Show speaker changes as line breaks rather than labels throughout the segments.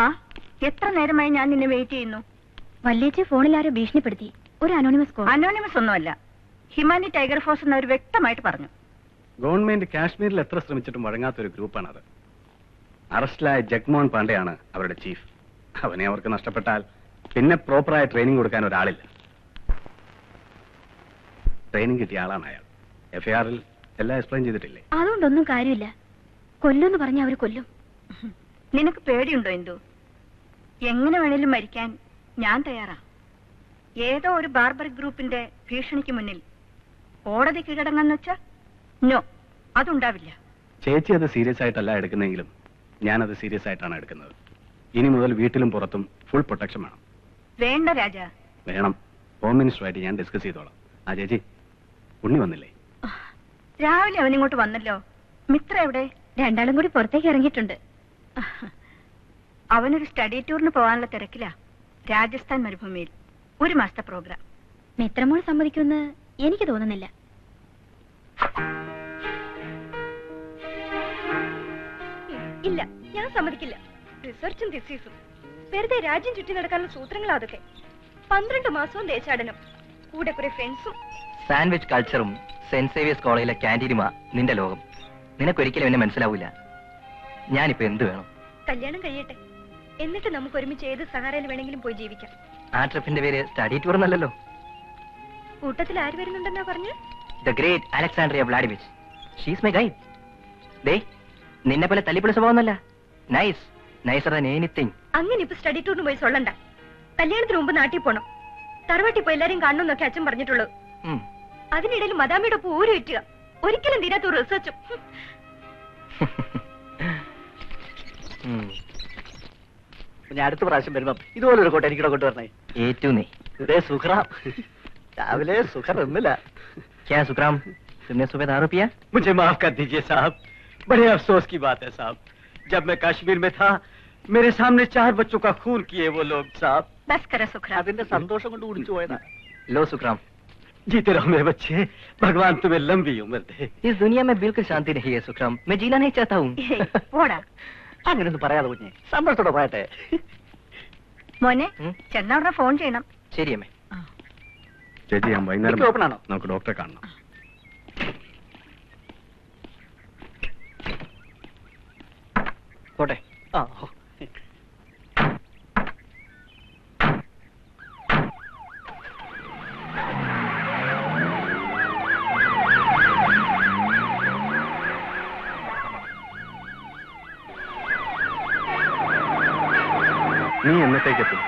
ആ, എത്ര നേരമായി ഞാൻ നിന്നെ വെയിറ്റ് ചെയ്യുന്നു.
വല്യേച്ചി ഫോണിൽ ആരോ ഭീഷണിപ്പെടുത്തി. ഒരു അനോണിമസ് കോൾ.
അനോണിമസ് ഒന്നുമല്ല, ഹിമാനി ടൈഗർ ഫോഴ്സ് എന്നവർ വ്യക്തമായിട്ട് പറഞ്ഞു.
ഗവൺമെന്റ് കാശ്മീരിൽ എത്ര ശ്രമിച്ചിട്ടും വഴങ്ങാത്തൊരു ഗ്രൂപ്പാണത്. അറസ്റ്റിലായ ജഗ്മോഹൻ പാണ്ഡെയാണ് അവരുടെ ചീഫ്. അവനെ അവർക്ക് നഷ്ടപ്പെട്ടാൽ പിന്നെ പ്രോപ്പറായ ട്രെയിനിങ് കൊടുക്കാൻ ഒരാളില്ല. ട്രെയിനിങ് കിട്ടിയ ആളാണ് അയാൾ. എഫ്ഐആറിൽ എല്ലാം എക്സ്പ്ലെയിൻ ചെയ്തിട്ടില്ലേ?
അതുകൊണ്ടൊന്നും കാര്യമില്ല. കൊല്ലുമെന്ന് പറഞ്ഞ അവര് കൊല്ലും.
നിനക്ക് പേടിയുണ്ടോ എന്തു? എങ്ങനെ വേണേലും മരിക്കാൻ ഞാൻ തയ്യാറാ. ഏതോ ഒരു ബാർബർ ഗ്രൂപ്പിന്റെ ഭീഷണിക്ക് മുന്നിൽ കോടതി കീഴടങ്ങാന്ന് വെച്ചാ നോ, അതുണ്ടാവില്ല.
ചേച്ചി അത് സീരിയസ് ആയിട്ടല്ല എടുക്കുന്നെങ്കിലും ഞാനത് സീരിയസ് ആയിട്ടാണ് എടുക്കുന്നത്. ഇനി മുതൽ വീട്ടിലും പുറത്തും ഫുൾ പ്രൊട്ടക്ഷൻ വേണം.
വേണ്ട രാജ.
വേണം. ഹോം മിനിസ്റ്ററുമായിട്ട് ഞാൻ ഡിസ്കസ് ചെയ്തോളാം. ആ ചേച്ചി, ഉണ്ണി വന്നില്ലേ?
രാവിലെ അവനിങ്ങോട്ട് വന്നല്ലോ. മിത്ര എവിടെ?
രണ്ടാളും കൂടി പുറത്തേക്ക് ഇറങ്ങിയിട്ടുണ്ട്.
അവനൊരു സ്റ്റഡി ടൂറിന് പോകാനുള്ള തിരക്കിലാ. രാജസ്ഥാൻ മരുഭൂമിയിൽ ഒരു മാസത്തെ പ്രോഗ്രാം.
മിത്രമോൾ സമ്മതിക്കുമെന്ന് എനിക്ക് തോന്നുന്നില്ല.
ഇല്ല, ഞാൻ സമ്മതിക്കില്ല. റിസർച്ചും തിസീസും വെറുതെ രാജ്യം ചുറ്റി നടക്കാനുള്ള സൂത്രങ്ങളാ അതൊക്കെ. 12 മാസവും ദേശാടനം, കൂടെ കുറെ ഫ്രണ്ട്സും.
സാൻഡ്വിച്ച് കൾച്ചറും സെന്റ് സേവിയേഴ്സ് കോളേജിലെ ക്യാൻറ്റീനുമാ നിന്റെ ലോകം. നിനക്കൊരിക്കലും എന്നെ മനസ്സിലാവൂല. ഞാനിപ്പോ എന്ത് വേണം?
കല്യാണം കഴിയട്ടെ, എന്നിട്ട് നമുക്ക് ഒരുമിച്ച് ഏത് സഹാരയിൽ വേണമെങ്കിലും പോയി ജീവിക്കാം.
ആ ട്രിപ്പിന്റെ പേര് സ്റ്റഡി ടൂർ എന്നല്ലല്ലോ.
കൂട്ടത്തിൽ ആര് വരുന്നുണ്ടെന്നാ പറഞ്ഞു?
The great Alexandria Vladimich. She's my guide. ദേ, നിന്നെ പോലെ തല്ലിപ്പൊളി സ്വഭാവമൊന്നല്ല. Nice, nicer than anything.
അങ്ങനെ ഇപ്പൊ സ്റ്റഡി ടൂറിന് പോയി സൊള്ളണ്ട. കല്യാണത്തിന് മുമ്പ് നാട്ടിൽ പോണം. തറവാട്ടിൽ പോയി എല്ലാരെയും കാണണമെന്നൊക്കെ അച്ഛൻ പറഞ്ഞിട്ടുള്ളൂ. അതിനിടയിൽ മദാമിയുടെ ഒപ്പം ഊര് വിറ്റുക. ഒരിക്കലും തീരാത്ത ഒരു റിസർച്ചും.
ഞാൻ അടുത്ത പ്രാവശ്യം വരുമ്പോ ഇതുപോലൊരു കോട്ട എനിക്കിടെ കൊണ്ടുവരണേ.
ഏറ്റവും നീ
ഇതേ സുഖറാം. രാവിലെ സുഖർ ഒന്നുമില്ല.
क्या सुखराम, तुमने सुबह दारू पिया?
मुझे माफ कर दीजिए साहब, बड़े अफसोस की बात है साहब. जब मैं कश्मीर में था मेरे सामने 4 बच्चों का खून किए वो लोग साहब.
ബസ് കര സുഖ്രാം.
അതിന്റെ സന്തോഷം കൊണ്ട് കുടിച്ചു പോയതാ.
लो सुखराम,
जीते रहो मेरे बच्चे, भगवान तुम्हें लंबी उम्र दे.
इस दुनिया में बिल्कुल शांति नहीं है सुखराम. मैं जीना नहीं चाहता हूँ.
പോടാ.
അങ്ങനെയൊന്നും പറയാതെ കുഞ്ഞെ, സന്തോഷത്തോടെ പോയട്ടെ.
മോനെ, ചെന്നവിടെ ഫോൺ ചെയ്യണം.
ശരി അമ്മേ.
ചേച്ചി, ഞാൻ വൈകുന്നേരം
ഓപ്പൺ ആണോ?
നമുക്ക് ഡോക്ടറെ കാണണം.
പോട്ടെ.
ആ,
നീ എന്നത്തേക്ക് എത്തും?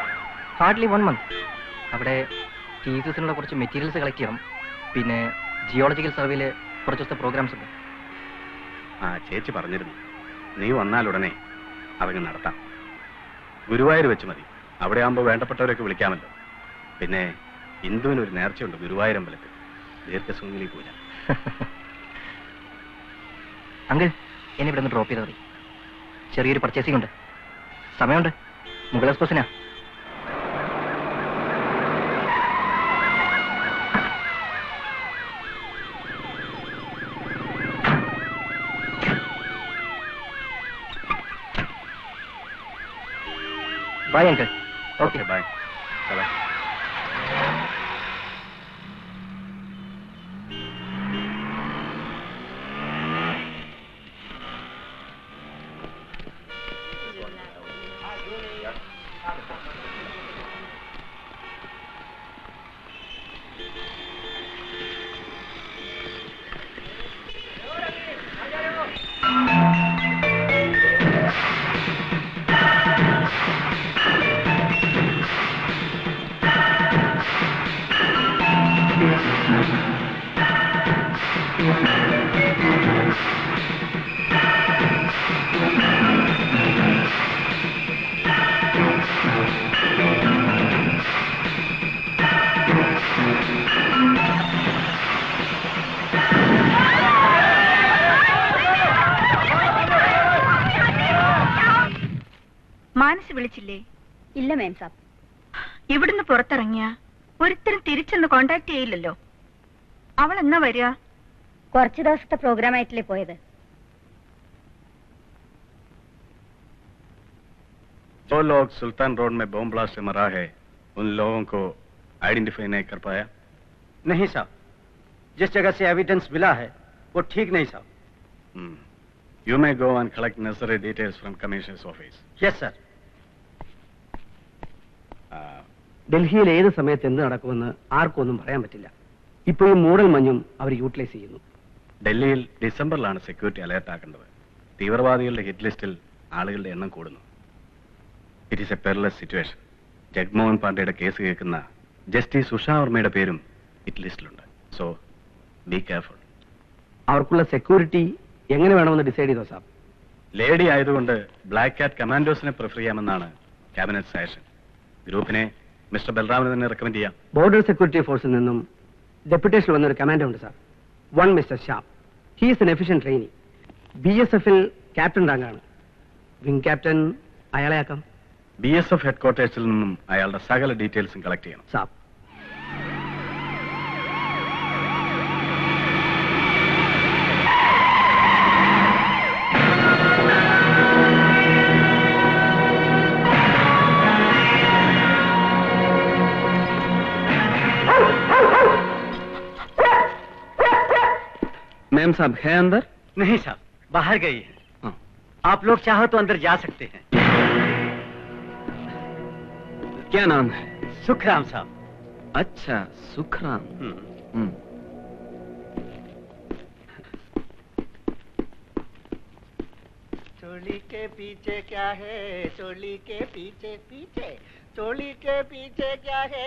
Hardly 1 month. അവിടെ തീസിസിനുള്ള കുറച്ച് മെറ്റീരിയൽസ് കളക്ട് ചെയ്യണം. പിന്നെ ജിയോളജിക്കൽ സർവേയില് കുറച്ച് ദിവസത്തെ പ്രോഗ്രാംസ് ഉണ്ട്.
ആ, ചേച്ചി പറഞ്ഞിരുന്നു. നീ വന്നാലുടനെ അതങ്ങ് നടത്താം. ഗുരുവായൂർ വെച്ച് മതി. അവിടെ ആകുമ്പോൾ വേണ്ടപ്പെട്ടവരൊക്കെ വിളിക്കാമല്ലോ. പിന്നെ ഹിന്ദുവിനൊരു നേർച്ചയുണ്ട് ഗുരുവായൂരമ്പലത്തിൽ, ദീർഘസുമംഗലി പൂജ.
അങ്കിൾ, എന്നെ ഇവിടെ നിന്ന് ഡ്രോപ്പ് ചെയ്താൽ മതി. ചെറിയൊരു പർച്ചേസിംഗ് ഉണ്ട്. സമയമുണ്ട്. മുഗൾ എക്സ്പ്രസിനാ. Bye uncle.
Okay, bye. चलो.
മാനസ് വിളിച്ചില്ലേ?
ഇല്ല മേം സാബ്.
ഇവിടുന്ന് പുറത്തിറങ്ങിയ ഒരിത്തരും തിരിച്ചൊന്ന് കോണ്ടാക്ട് ചെയ്യില്ലല്ലോ. അവൾ എന്നാ വരിക?
കുറച്ച് ദിവസത്തെ പ്രോഗ്രാം ആയിട്ടല്ലേ പോയത്.
जो लोग सुल्तान रोड में बॉम्ब ब्लास्ट से मरा है उन लोगों को आइडेंटिफाई नहीं कर पाया?
नहीं साहब, जिस जगह से एविडेंस मिला है वो ठीक नहीं साहब।
You may go and collect necessary details from Commissioner's office.
Yes, sir.
ഡൽഹിയിൽ ഏത് സമയത്ത് എന്ത് നടക്കുമെന്ന് ആർക്കും ഒന്നും പറയാൻ പറ്റില്ല. ഇപ്പൊ ഈ മൂടൽ മഞ്ഞും അവർ യൂട്ടിലൈസ് ചെയ്യുന്നു.
ഡൽഹിയിൽ ഡിസംബറിലാണ് സെക്യൂരിറ്റി അലേർട്ട് ആക്കേണ്ടത്. തീവ്രവാദികളുടെ ഹിറ്റ് ലിസ്റ്റിൽ ആളുകളുടെ എണ്ണം കൂടുന്നു. It is a perilous situation. Jagmohan പാണ്ഡെയുടെ കേസ് കേൾക്കുന്ന ജസ്റ്റിസ് ഉഷ വർമ്മയുടെ പേരും ഹിറ്റ് ലിസ്റ്റിലുണ്ട്. So be careful.
അവർക്കുള്ള സെക്യൂരിറ്റി എങ്ങനെ വേണമെന്ന് ഡിസൈഡ് ചെയ്തോ സാബ്?
ലേഡി ആയതുകൊണ്ട് ബ്ലാക്ക് കാറ്റ് കമാൻഡോസിനെ പ്രിഫർ ചെയ്യാമെന്നാണ് ക്യാബിനറ്റ് സജഷൻ. ഗ്രൂപ്പിനെ മിസ്റ്റർ ബൽറാമിന് തന്നെ റെക്കമെൻഡ് ചെയ്യാം.
ബോർഡർ സെക്യൂരിറ്റി ഫോഴ്സിൽ നിന്നും ഡെപ്യൂട്ടേഷൻ വന്നൊരു കമാൻഡോ ഉണ്ട് sir. One mister Shah. He is an efficient trainee. BSFൽ ക്യാപ്റ്റൻ റാങ്കാണ്. വിംഗ് ക്യാപ്റ്റൻ അയാളെ ആക്കാം.
BSF ഹെഡ്ക്വാർട്ടേഴ്സിൽ നിന്നും അയാളുടെ സകല ഡീറ്റെയിൽസും കളക്ട് ചെയ്യണം.
സാബ്. मैम साहब है अंदर?
नहीं साहब, बाहर गई है। आप लोग चाहो तो अंदर जा सकते हैं।
क्या नाम है?
सुखराम साहब।
अच्छा, सुखराम.
चोली के पीछे क्या है? चोली के पीछे पीछे चोली के पीछे क्या है?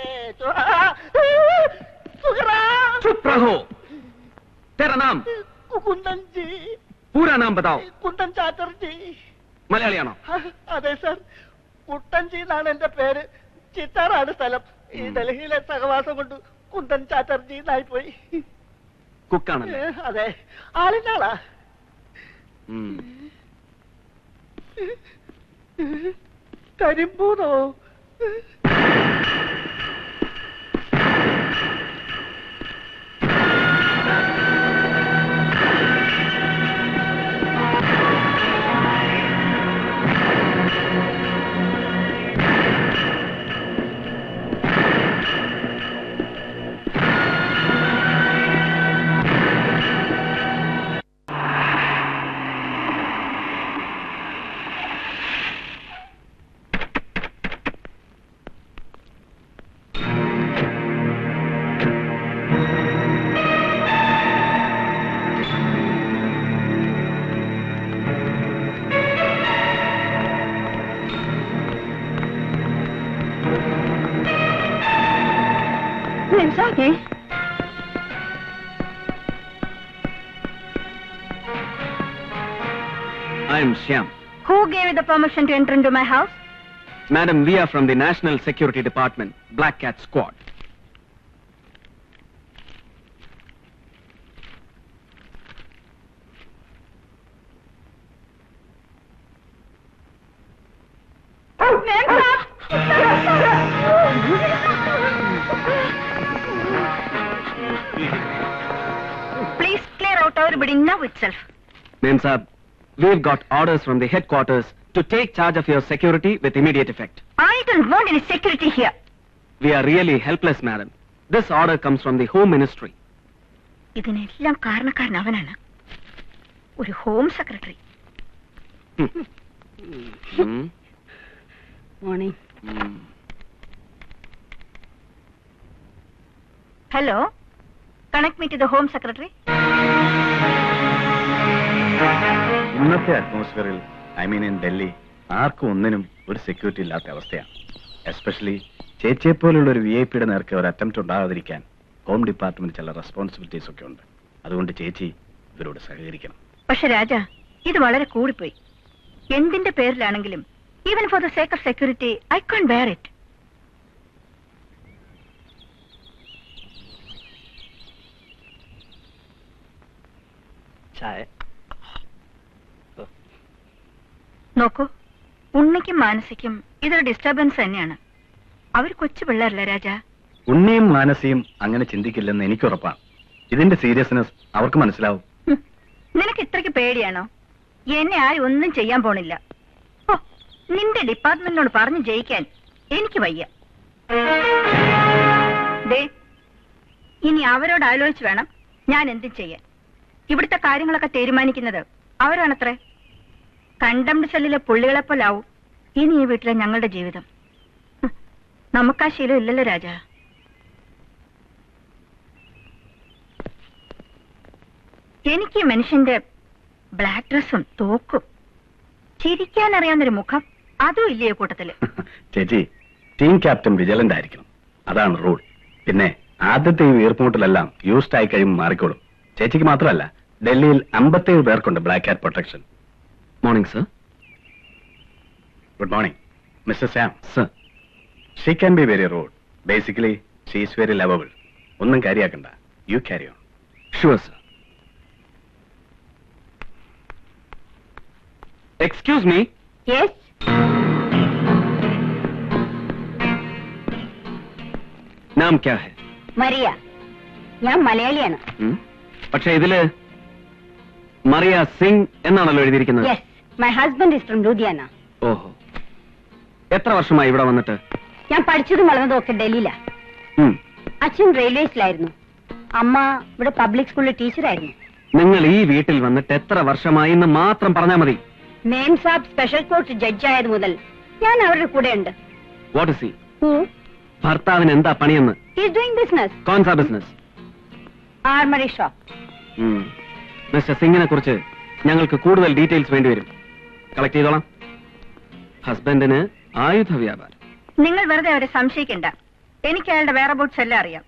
सुखराम!
चुप रहो. तेरा नाम?
कुंदन जी.
पूरा नाम बताओ.
കുണ്ടൻ ചാറ്റർജി.
മലയാളിയാണോ?
അതെ സർ, കുട്ടൻജി എന്നാണ് എന്റെ പേര്. ചിത്താറാണ് സ്ഥലം. ഈ ഡൽഹിയിലെ സഹവാസം കൊണ്ട് കുണ്ടൻ ചാറ്റർജി എന്നായി പോയി.
കുക്കാണല്ലേ?
അതെ, ആളിന്റെ ആളാ. കരിമ്പൂന്നോ?
I am Shyam.
Who gave you the permission to enter into my house?
Madam, we are from the National Security Department, Black Cat Squad.
Please clear out everybody now itself.
Ma'am Sahab, we've got orders from the headquarters to take charge of your security with immediate effect.
I don't want any security here.
We are really helpless, madam. This order comes from the Home Ministry.
ഇതിനെല്ലാം കാരണക്കാരൻ അവനാണ്, ഒരു home secretary.
Morning.
Hello, connect me to the home secretary.
ഇന്നത്തെ അറ്റ്മോസ്ഫിയറിൽ, I mean in Delhi, ആർക്കും ഒന്നിനും ഒരു security ഇല്ലാത്ത അവസ്ഥയാണ്. എസ്പെഷ്യലി ചേച്ചിയെപ്പോലുള്ള ഒരു VIP-യുടെ നേർക്ക് ഒരു അറ്റംപ്റ്റ് ഉണ്ടാകാതിരിക്കാൻ ഹോം ഡിപ്പാർട്ട്മെന്റ് ചില റെസ്പോൺസിബിലിറ്റീസ് ഒക്കെ ഉണ്ട്. അതുകൊണ്ട് ചേച്ചി ഇവരോട് സഹകരിക്കണം.
പക്ഷെ രാജ, ഇത് വളരെ കൂടിപ്പോയി. എന്തിന്റെ പേരിലാണെങ്കിലും, even for the sake of security, I can bear it. നോക്കൂ, ഉണ്ണിക്കും മാനസിക്കും ഇതൊരു ഡിസ്റ്റർബൻസ് തന്നെയാണ്. അവർ കൊച്ചു പിള്ളേരല്ല രാജ.
ഉണ്ണിയും മാനസിയും അങ്ങനെ ചിന്തിക്കില്ലെന്ന് എനിക്കുറപ്പാണ്. ഇതിന്റെ സീരിയസ്നെസ് അവർക്ക് മനസ്സിലാവും.
നിനക്ക് ഇത്രയ്ക്ക് പേടിയാണോ? എന്നെ ആരും ഒന്നും ചെയ്യാൻ പോണില്ല. ഓ, നിന്റെ ഡിപ്പാർട്ട്മെന്റിനോട് പറഞ്ഞു ജയിക്കാൻ എനിക്ക് വയ്യ. ദേ, ഇനി അവരോട് ആലോചിച്ച് വേണം ഞാൻ എന്തും ചെയ്യാൻ. ഇവിടുത്തെ കാര്യങ്ങളൊക്കെ തീരുമാനിക്കുന്നത് അവരാണത്രേ. കണ്ടംപ്റ്റ് സെല്ലിലെ പുള്ളികളെപ്പോലാവും ഇനി ഈ വീട്ടിലെ ഞങ്ങളുടെ ജീവിതം. നമുക്കാ ശീലം ഇല്ലല്ലോ രാജാ. എനിക്ക് മനുഷ്യന്റെ ബ്ലാക്ക് ഡ്രസ്സും തോക്കും ചിരിക്കാൻ അറിയാവുന്നൊരു മുഖം അതും ഇല്ലേ കൂട്ടത്തില്.
ചേച്ചി, ടീം ക്യാപ്റ്റൻ വിജിലന്റ് ആയിരിക്കണം, അതാണ് റൂൾ. പിന്നെ ആദ്യത്തെ ഈ വീർപ്പുമുട്ടിലെല്ലാം യൂസ്ഡ് ആയി കഴിയുമ്പോൾ മാറിക്കോളും. ചേച്ചിക്ക് മാത്രമല്ല, ഡൽഹിയിൽ 57 പേർക്കുണ്ട് black hat protection.
Morning sir.
Good morning mister Sam.
Sir.
She can be very rude. Basically she is very lovable. ഒന്നും കാര്യാക്കണ്ട, you carry on.
Sure sir. Excuse me.
Yes.
നാം ക്യാ ഹൈ?
മരിയ. ഞാൻ മലയാളിയാണ്.
പക്ഷേ ഇതില് മറിയ സിംഗ് എന്നാണല്ലോ എഴുതിയിരിക്കുന്നത്.
Yes, my husband is from Ludhiana.
ഓഹോ. എത്ര വർഷമായി ഇവിടെ വന്നിട്ട്?
ഞാൻ പഠിച്ചതും വളർന്നതും ഒക്കെ ഡൽഹിയിലാ. അച്ഛൻ റെയിൽവേസിലായിരുന്നു, അമ്മ ഇവിടെ പബ്ലിക് സ്കൂളിൽ ടീച്ചറായിരുന്നു.
നിങ്ങൾ ഈ വീട്ടിൽ വന്നിട്ട് എത്ര വർഷമായി എന്ന് മാത്രം പറഞ്ഞാൽ മതി.
മേം സാബ് സ്പെഷ്യൽ കോർട്ട് ജഡ്ജായത് മുതൽ ഞാൻ അവരുടെ കൂടെ ഉണ്ട്.
What is he? ഭർത്താവിന് എന്താ പണിയെന്ന്?
He's doing business.
കോൺസാ ബിസിനസ്?
Armoury shop.
മിസ്റ്റർ സിംഗിനെ കുറിച്ച് ഞങ്ങൾക്ക് കൂടുതൽ ഡീറ്റെയിൽസ് വേണ്ടിവരും. കളക്ട് ചെയ്തോളാം. ഹസ്ബൻഡിന് ആയുധ വ്യാപാരം.
നിങ്ങൾ വെറുതെ അവരെ സംശയിക്കണ്ട. എനിക്ക് അയാളുടെ വേറബോട്ട്സ് എല്ലാം അറിയാം.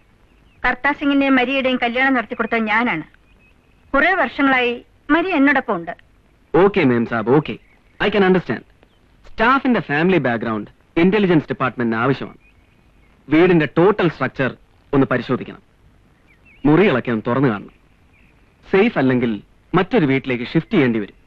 കർത്താ സിംഗിന്റെയും മരിയയുടെയും കല്യാണം നടത്തി കൊടുത്തത് ഞാനാണ്. കുറെ വർഷങ്ങളായി മരിയ എന്നോടൊപ്പം ഉണ്ട്.
ഓക്കെ മേം സാബ്, ഓക്കെ, ഐ ക്യാൻ അണ്ടർസ്റ്റാൻഡ്. സ്റ്റാഫിന്റെ ഫാമിലി ബാക്ക്ഗ്രൗണ്ട് ഇന്റലിജൻസ് ഡിപ്പാർട്ട്മെന്റിന് ആവശ്യമാണ്. വീടിന്റെ ടോട്ടൽ സ്ട്രക്ചർ ഒന്ന് പരിശോധിക്കണം. മുറികളൊക്കെ ഒന്ന് തുറന്നു കാണണം. സേഫ് അല്ലെങ്കിൽ മറ്റൊരു വീട്ടിലേക്ക് ഷിഫ്റ്റ് ചെയ്യേണ്ടി വരും.